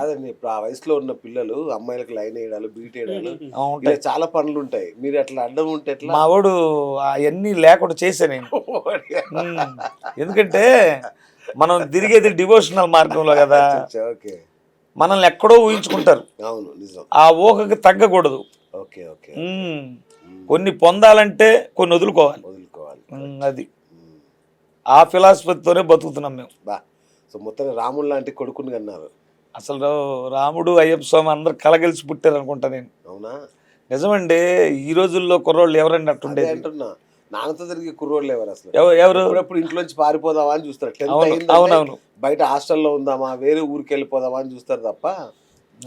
కాదండి ఇప్పుడు ఆ వయసులో ఉన్న పిల్లలు అమ్మాయిలకు లైన్ వేయడాలు బీట్ వేయడాలు ఇలా చాలా పనులు ఉంటాయి. మీరు అట్లా అడ్డం ఉంటే ఎట్లా? మా వాడు అవన్నీ లేకుండా చేశా నేను. ఎందుకంటే మనం తిరిగేది డివోషనల్ మార్గంలో కదా, ఓకే. మనల్ని ఎక్కడో ఊహించుకుంటారు. అవును నిజం. ఆ ఊహకి తగ్గకూడదు. Okay okay. కొన్ని పొందాలంటే కొన్ని వదులుకోవాలి. అది ఆ ఫిలాసఫీతోనే బతుకుతున్నాం మేము. బా సో మొత్తం రాముడు లాంటి కొడుకుని అన్నారు. అసలు రాముడు అయ్యప్ప స్వామి అందరు కలగలిసి పుట్టారు అనుకుంటా నేను. అవునా? నిజమండి. ఈ రోజుల్లో కుర్రోళ్ళు ఎవరండి అట్టుండే అంటున్నా. నాన్నతో తిరిగి కుర్రోళ్ళు ఎవరు అసలు? ఎవరు ఎప్పుడెప్పుడు ఇంట్లోంచి పారిపోదామా అని చూస్తారు. 10th అవునవును, బయట హాస్టల్లో ఉందామా, వేరే ఊరికి వెళ్ళిపోదామా అని చూస్తారు తప్ప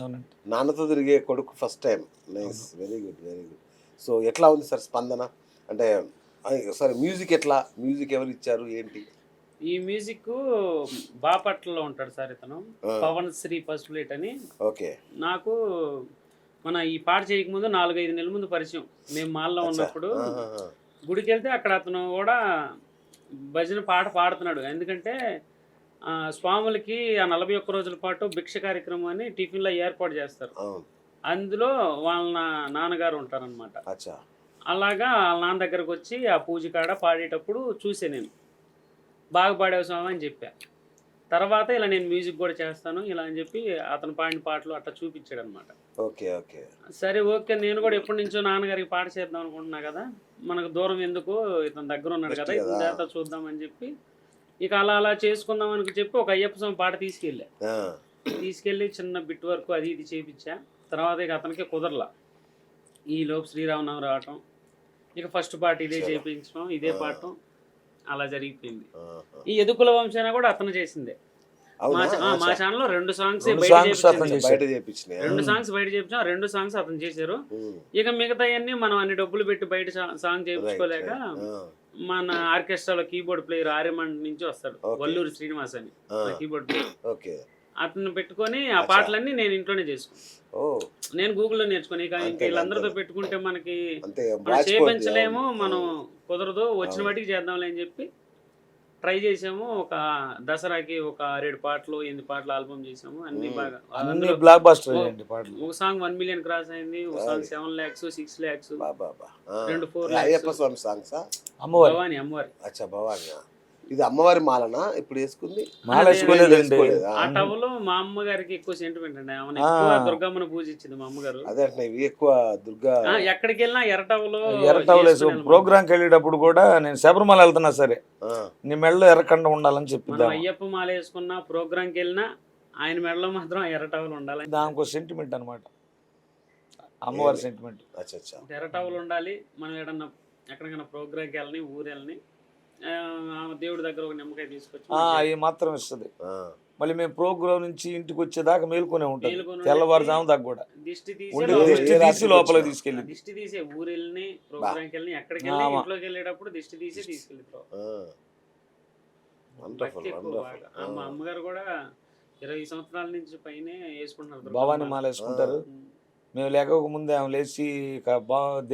అవునండి. నాన్నతో తిరిగే కొడుకు first time. Nice, very good very good. So ఎట్లా ఉంది సార్ స్పందన? అంటే సరే మ్యూజిక్ ఎట్లా, మ్యూజిక్ ఎవరు ఇచ్చారు ఏంటి? ఈ మ్యూజిక్ బాపట్లలో ఉంటాడు సార్ ఇతను, పవన్ శ్రీ ఫస్ట్ ప్లేట్ అని. ఓకే. నాకు మన ఈ పాట చేయకముందు 4-5 నెలల ముందు పరిచయం. మేము మాల్లో ఉన్నప్పుడు గుడికి వెళ్తే అక్కడ అతను కూడా భజన పాట పాడుతున్నాడు. ఎందుకంటే స్వాములకి ఆ 41 రోజుల పాటు భిక్ష కార్యక్రమం అని టిఫిన్లో ఏర్పాటు చేస్తారు. అందులో వాళ్ళ నాన్నగారు ఉంటారనమాట. అలాగా వాళ్ళ నాన్న దగ్గరకు వచ్చి ఆ పూజ కాడ పాడేటప్పుడు చూసే నేను బాగా పాడేవు స్వామి అని చెప్పా. తర్వాత ఇలా నేను మ్యూజిక్ కూడా చేస్తాను ఇలా అని చెప్పి అతను పాడిన పాటలు అట్లా చూపించాడు అనమాట. Okay okay. సరే ఓకే, నేను కూడా ఎప్పటి నుంచో నాన్నగారికి పాట చేద్దాం అనుకుంటున్నా కదా, మనకు దూరం ఎందుకు, ఇతను దగ్గర ఉన్నాడు కదా, ఇతని చేత చూద్దామని చెప్పి ఇక అలా అలా చేసుకుందాం అని చెప్పి ఒక అయ్యప్ప స్వామి పాట తీసుకెళ్ళి చిన్న బిట్ వరకు అది ఇది చేయించా. తర్వాత ఇక అతనికి కుదరలా. ఈ లోపు శ్రీరామనవమి రావటం, ఇక ఫస్ట్ పాట ఇదే చేయించడం, ఇదే పాడటం అలా జరిగిపోయింది. ఈ ఎదుకుల వంశైనా కూడా అతను చేసిందే. మా ఛానల్లో 2 సాంగ్స్ బయట చేయించాం, 2 సాంగ్స్ అతను చేశారు. ఇక మిగతాయన్నీ మనం అన్ని డబ్బులు పెట్టి బయట సాంగ్ చేయించుకోలేక మన ఆర్కెస్ట్రాలో కీబోర్డ్ ప్లేయర్ ఆర్యమండ్ నుంచి వస్తాడు, వల్లూరు శ్రీనివాస్ అని కీబోర్డ్ ప్లేయర్. అతను పెట్టుకొని ఆ పాటలన్నీ నేను ఇంట్లోనే చేసుకున్నాను. నేను గూగుల్లో నేర్చుకుని ఇక వీళ్ళందరితో పెట్టుకుంటే మనకి చేయించలేము, మనం కుదరదు, వచ్చిన వాటికి చేద్దాంలే అని చెప్పి ట్రై చేసాము. ఒక దసరాకి ఒక 6-7 పాటలు 8 పాటలు ఆల్బమ్ చేసాము. అన్ని బాగా బ్లాక్ బస్టర్. ఒక సాంగ్ 1 million క్రాస్ అయింది, ఒక song 7 lakhs 6 lakhs, 2-4 lakhs. Bhavani అమ్మవారి. ఇది అమ్మవారి మాలనా ఇప్పుడు వేసుకుంది? ఆ టవలో మా అమ్మగారికి ఎక్కువ సెంటిమెంట్ అండి. ఆమె ఎక్కువ దుర్గమ్మను పూజించింది మా అమ్మగారు. అదే ఎక్కువ దుర్గా. ఎక్కడికి వెళ్ళినా ఎర్రటవలో ప్రోగ్రామ్కి వెళ్ళేటప్పుడు కూడా నేను శబరిమల వెళ్తున్నా సరే నీ మెడలో ఎర్రకండ ఉండాలని చెప్పి అయ్యప్ప మాల వేసుకున్నా ప్రోగ్రామ్కి వెళ్ళినా ఆయన మెడలో మాత్రం ఎర్రటవలు ఉండాలి. దానికి సెంటిమెంట్ అనమాట, అమ్మవారి సెంటిమెంట్. ఎర్రటవలు ఉండాలి. మనం ఏడన్నా ఎక్కడికైనా ప్రోగ్రామ్కి వెళ్ళని ఊరు వెళ్ళని దేవుడి దగ్గర ఒక నిమ్మకాయ తీసుకొచ్చి అవి మాత్రం ఇస్తుంది. మళ్ళీ మేము ప్రోగ్రామ్ నుంచి ఇంటికి వచ్చేదాకా మేలుకునే ఉంటాం, తెల్లవారుజాము దాకా కూడా. దిష్టి తీసి లోపలికి తీసుకెళ్ళి దిష్టి తీసే ఊరు వెళ్ళి ప్రోగ్రామ్కి వెళ్ళి ఎక్కడికి వెళ్ళి ఇంట్లోకి వెళ్ళేటప్పుడు దిష్టి తీసి తీసుకెళ్ళి. మా అమ్మగారు కూడా 20 సంవత్సరాల నుంచి పైనే వేసుకుంటున్నారు, భవాని మాల వేసుకుంటారు. మేము లేకపోక ముందే ఆమె లేచి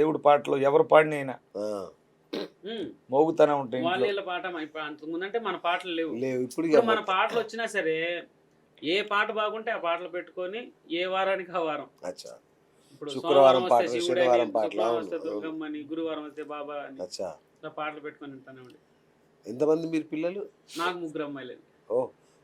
దేవుడి పాటలు ఎవరు పాడినైనా మోగుతానే ఉంటాయి. వాళ్ళ పాట అంతకుముందు అంటే మన పాటలు లేవు. ఇప్పుడు మన పాటలు వచ్చినా సరే ఏ పాట బాగుంటే ఆ పాటలు పెట్టుకొని ఏ వారానికి ఆ వారం. ఇప్పుడు సోమవారం వస్తే శివుడు అని, శుక్రవారం వస్తే దుర్గమ్మ అని, గురువారం వస్తే బాబా అని ఇలా పాటలు పెట్టుకొని వింటానే ఉండి. ఎంతమంది మీరు పిల్లలు? నాకు 3 అమ్మాయిలు.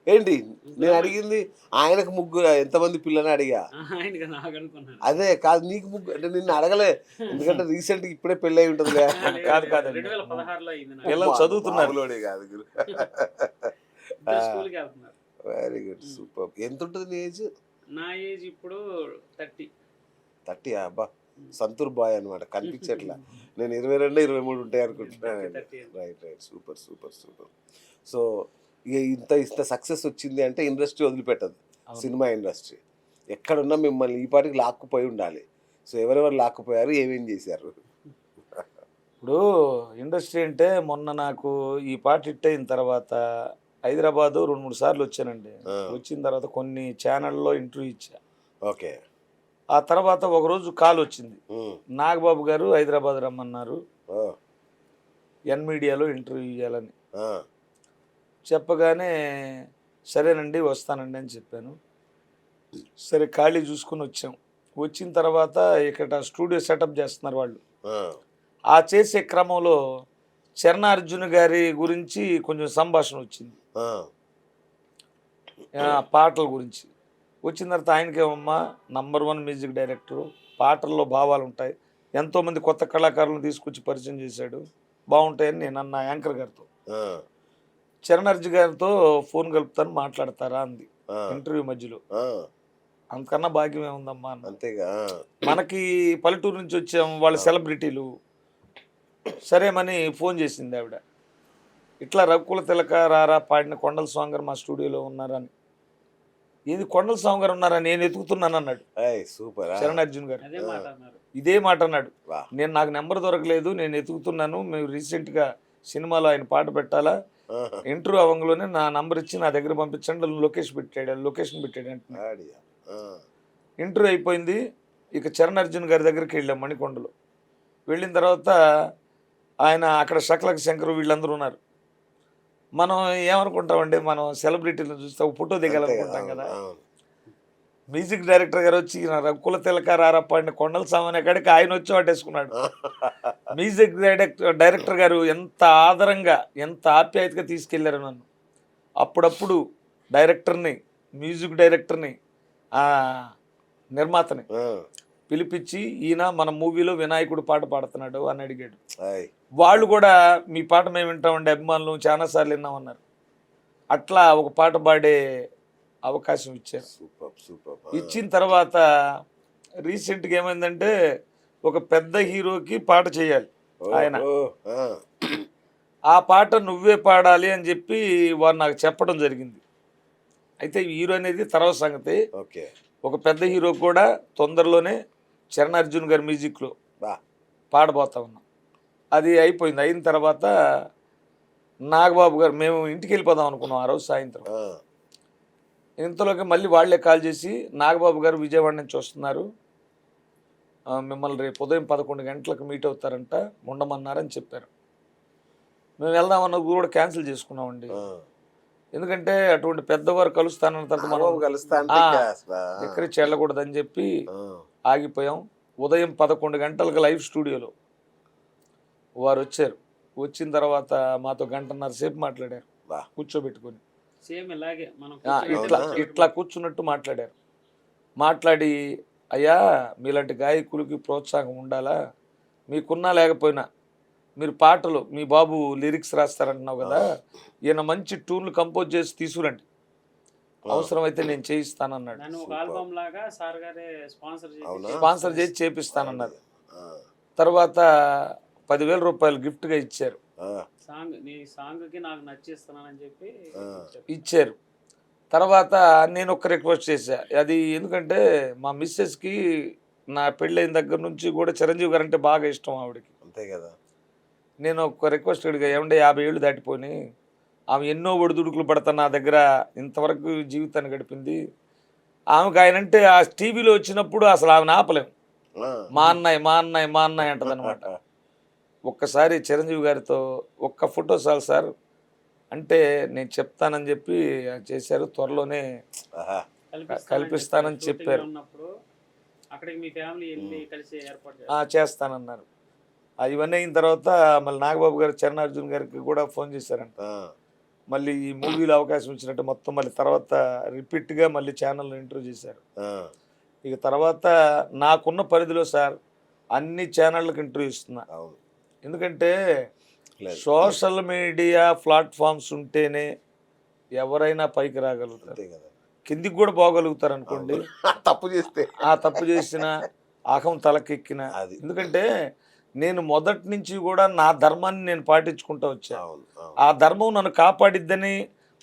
ఏంటి నేను అడిగింది ఆయనకు 3 ఎంతమంది పిల్లని అడిగా. ఆయనగా నాకు అనుకున్నాను. అదే కాదు నీకు 3 అంటే నిన్ను అడగలే, ఎందుకంటే రీసెంట్ ఇప్పుడే పెళ్ళి అయి ఉంటుంది. కాదు 2016లో అయింది. పిల్లలు చదువుతున్నారు కాదు. స్కూల్కి వెళ్తున్నారు. Very good, super. ఎంత ఉంటుంది నీ ఏజ్? నా ఏజ్ ఇప్పుడు 30. అబ్బా సంతూర్ బాయ్ అనమాట, కనిపించట్లా. నేను 22-23 ఉంటాయి అనుకుంటున్నాను. Right super super super. So ఇక ఇంత సక్సెస్ వచ్చింది అంటే ఇండస్ట్రీ వదిలిపెట్టదు, సినిమా ఇండస్ట్రీ. ఎక్కడున్నా మిమ్మల్ని ఈ పాటికి లాక్కుపోయి ఉండాలి. సో ఎవరెవరు లాక్కుపోయారు, ఏమేం చేశారు? ఇప్పుడు ఇండస్ట్రీ అంటే మొన్న నాకు ఈ పాట హిట్ అయిన తర్వాత హైదరాబాదు 2-3 సార్లు వచ్చానండి. వచ్చిన తర్వాత కొన్ని ఛానల్లో ఇంటర్వ్యూ ఇచ్చా. ఓకే. ఆ తర్వాత ఒకరోజు కాల్ వచ్చింది, నాగబాబు గారు హైదరాబాద్ రమ్మన్నారు, ఎన్ మీడియాలో ఇంటర్వ్యూ ఇవ్వాలని చెప్పగానే సరేనండి వస్తానండి అని చెప్పాను. సరే ఖాళీ చూసుకుని వచ్చాం. వచ్చిన తర్వాత ఇక్కడ స్టూడియో సెటప్ చేస్తున్నారు వాళ్ళు. ఆ, ఆ చేసే క్రమంలో చరణార్జున్ గారి గురించి కొంచెం సంభాషణ వచ్చింది, ఆ, పాటల గురించి. వచ్చిన తర్వాత ఆయనకేమమ్మా #1 మ్యూజిక్ డైరెక్టరు, పాటల్లో భావాలు ఉంటాయి, ఎంతోమంది కొత్త కళాకారులను తీసుకొచ్చి పరిచయం చేశాడు, బాగుంటాయని నేను అన్న యాంకర్ గారితో. ఆ, చరణార్జున్ గారితో ఫోన్ కలుపుతాను మాట్లాడతారా అంది ఆ, ఇంటర్వ్యూ మధ్యలో. ఆ, అంతకన్నా భాగ్యం ఏముందమ్మా అన్న. అంతేగా. మనకి పల్లెటూరు నుంచి వచ్చాం, వాళ్ళ సెలబ్రిటీలు. సరేమని ఫోన్ చేసింది ఆవిడ, ఇట్లా రఘుకుల తిలక రారా పాడిన కొండల స్వామి గారు మా స్టూడియోలో ఉన్నారని. ఏది కొండల స్వామి గారు ఉన్నారా, నేను ఎతుకుతున్నాను అన్నాడు సూపర్. చరణార్జున్ గారు. అదే మాట అన్నారు. ఇదే మాట అన్నాడు, వా. నాకు నెంబర్ దొరకలేదు, నేను ఎతుకుతున్నాను, మేము రీసెంట్గా సినిమాలో ఆయన పాట పెట్టాలా, ఆహా. ఇంటర్వ్యూ అవ్వగానే నా నంబర్ ఇచ్చి నా దగ్గర పంపించండి, లొకేషన్ పెట్టాడు అంటే. ఆడియా. ఆ, ఇంటర్వ్యూ అయిపోయింది. ఇక చరణార్జున్ గారి దగ్గరికి వెళ్ళాం మణికొండలో. వెళ్ళిన తర్వాత ఆయన అక్కడ శకలక శంకర్ వీళ్ళందరూ ఉన్నారు. మనం ఏమనుకుంటామండి, మనం సెలబ్రిటీలను చూస్తే ఒక ఫోటో అంతే కదా. దిగాలనుకుంటాం కదా. అవును. మ్యూజిక్ డైరెక్టర్ గారు వచ్చి నా రఘుకుల తిలక రారా పాడిన కొండల సామాన్య కాడికి ఆయన వచ్చి వాటేసుకున్నాడు. మ్యూజిక్ డైరెక్టర్ గారు ఎంత ఆదరంగా, ఎంత ఆప్యాయతగా తీసుకెళ్లారు నన్ను. అప్పుడప్పుడు డైరెక్టర్ని, మ్యూజిక్ డైరెక్టర్ని, నిర్మాతని ఆ, పిలిపించి ఈయన మన మూవీలో వినాయకుడు పాట పాడుతున్నాడు అని అడిగాడు. ఆయ్. వాళ్ళు కూడా మీ పాట మేము వింటామండి, అభిమానులు చాలాసార్లు విన్నామన్నారు. అట్లా ఒక పాట పాడే అవకాశం ఇచ్చారు. Super super. ఇచ్చిన తర్వాత రీసెంట్గా ఏమైందంటే ఒక పెద్ద హీరోకి పాట చేయాలి ఆయన. ఆ పాట నువ్వే పాడాలి అని చెప్పి వారు నాకు చెప్పడం జరిగింది. అయితే హీరో అనేది తర్వాత సంగతి. ఓకే. ఒక పెద్ద హీరో కూడా తొందరలోనే చరణార్జున్ గారి మ్యూజిక్లో బా. పాడబోతా ఉన్నాం. అది అయిపోయింది. అయిన తర్వాత నాగబాబు గారు, మేము ఇంటికి వెళ్ళిపోదాం అనుకున్నాం ఆ రోజు సాయంత్రం. ఆ, ఇంతలోకి మళ్ళీ వాళ్ళే కాల్ చేసి నాగబాబు గారు విజయవాడ నుంచి వస్తున్నారు, మిమ్మల్ని రేపు ఉదయం 11 గంటలకు మీట్ అవుతారంట, ఉండమన్నారని చెప్పారు. మేము వెళ్దామన్న కూడా క్యాన్సిల్ చేసుకున్నామండి. ఆ. ఎందుకంటే అటువంటి పెద్దవారు కలుస్తానన్న తర్వాత మనం నాగబాబు కలుస్తా అంటే ఎక్కడికి వెళ్ళకూడదని చెప్పి ఆ, ఆగిపోయాం. ఉదయం 11 గంటలకు లైవ్ స్టూడియోలో వారు వచ్చారు. వచ్చిన తర్వాత మాతో 1.5 సేపు మాట్లాడారు, బా. కూర్చోబెట్టుకొని. సేమ్ ఇలాగే మనం ఇట్లా కూర్చున్నట్టు మాట్లాడారు. మాట్లాడి, అయ్యా మీలాంటి గాయకులకి ప్రోత్సాహం ఉండాలా, మీకున్నా లేకపోయినా మీరు పాటలు, మీ బాబు లిరిక్స్ రాస్తారంటున్నావు కదా, ఈయన మంచి ట్యూన్లు కంపోజ్ చేసి తీసుకురండి, అవసరమైతే నేను చేయిస్తానన్నాడు. దాన్ని ఒక ఆల్బమ్ లాగా సార్ గారే స్పాన్సర్ చేసి చేపిస్తానన్నారు. ఆ, తర్వాత 10,000 రూపాయలు గిఫ్ట్గా ఇచ్చారు. ఆ, నీ సాంగ్కి నాకు నచ్చిస్తున్నానని చెప్పి ఇచ్చారు. తర్వాత నేను ఒక రిక్వెస్ట్ చేశా, అది ఎందుకంటే మా మిస్సెస్కి నా పెళ్ళైన దగ్గర నుంచి కూడా చిరంజీవి గారు అంటే బాగా ఇష్టం ఆవిడకి. అంతే కదా. నేను ఒక రిక్వెస్ట్ అడిగా, ఏమంటే 50 ఏళ్ళు దాటిపోయి ఆమె ఎన్నో ఒడిదుడుకులు పడతా నా దగ్గర ఇంతవరకు జీవితాన్ని గడిపింది, ఆమెకు ఆయన అంటే ఆ టీవీలో వచ్చినప్పుడు అసలు ఆమెను ఆపలేము, ఆ, మా అన్నయ్య అంటదనమాట. ఒక్కసారి చిరంజీవి గారితో ఒక్క ఫోటో చాలు సార్ అంటే నేను చెప్తానని చెప్పి చేశారు. త్వరలోనే ఆహా. కల్పిస్తానని చెప్పారు. ఉన్నప్పుడు అక్కడికి మీ ఫ్యామిలీ వెళ్ళి కలిసి ఏర్పాటు చేస్తానన్నారు. ఇవన్నీ అయిన తర్వాత మళ్ళీ నాగబాబు గారు చరణార్జున్ గారికి కూడా ఫోన్ చేశారంట. ఆ, మళ్ళీ ఈ మూవీలో అవకాశం ఇచ్చినట్టు మొత్తం మళ్ళీ తర్వాత రిపీట్గా మళ్ళీ ఛానల్లో ఇంటర్వ్యూ చేశారు. ఆ, ఇక తర్వాత నాకున్న పరిధిలో సార్ అన్ని ఛానళ్ళకి ఇంటర్వ్యూ ఇస్తున్నా. అవును. ఎందుకంటే లేదు. సోషల్ మీడియా ప్లాట్ఫామ్స్ ఉంటేనే ఎవరైనా పైకి రాగలుగుతారు, అంతే కదా. కిందికి కూడా పోగలుగుతారు అనుకోండి. తప్పు చేస్తే ఆ తప్పు చేసిన అహం తలకెక్కిన. అది. ఎందుకంటే నేను మొదటి నుంచి కూడా నా ధర్మాన్ని నేను పాటించుకుంటూ వచ్చా. అవును, అవును, ఆ ధర్మం నన్ను కాపాడిద్దని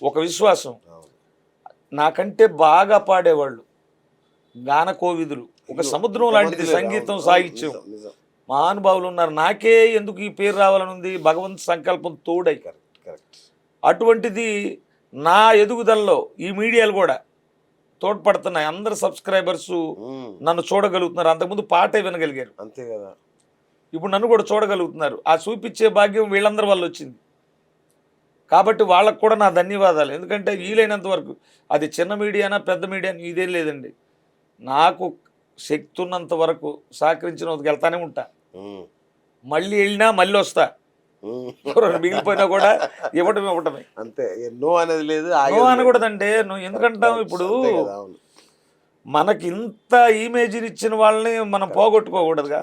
ఒక విశ్వాసం. అవును. నాకంటే బాగా పాడేవాళ్ళు గాన కోవిదులు, ఒక సముద్రం లాంటిది సంగీతం సాహిత్యం, నిజం, నిజం. మహానుభావులు ఉన్నారు. నాకే ఎందుకు ఈ పేరు రావాలని ఉంది, భగవంతు సంకల్పం తోడై. Correct, correct. అటువంటిది నా ఎదుగుదలలో ఈ మీడియాలు కూడా తోడ్పడుతున్నాయి. అందరు సబ్స్క్రైబర్స్ నన్ను చూడగలుగుతున్నారు. అంతకుముందు పాటే వినగలిగారు, అంతే కదా. ఇప్పుడు నన్ను కూడా చూడగలుగుతున్నారు. ఆ చూపించే భాగ్యం వీళ్ళందరి వల్ల వచ్చింది. కాబట్టి వాళ్ళకు కూడా నా ధన్యవాదాలు. ఎందుకంటే వీలైనంత వరకు అది చిన్న మీడియానా పెద్ద మీడియా ఇదేం లేదండి, నాకు శక్తి ఉన్నంత వరకు సహకరించిన వద్దకు వెళ్తానే ఉంటా. ఉమ్, మళ్ళీ వెళ్ళినా మళ్ళీ వస్తా, ఉమ్. మిగిలిపోయినా కూడా ఇవ్వటమే. అంతే, నో అనేది లేదు, నో ఆగేది లేదు. అనకూడదంటే నువ్వు ఎందుకంటావు ఇప్పుడు అంతే కదా, అవును. మనకి ఇంత ఇమేజ్ ఇచ్చిన వాళ్ళని మనం పోగొట్టుకోకూడదుగా.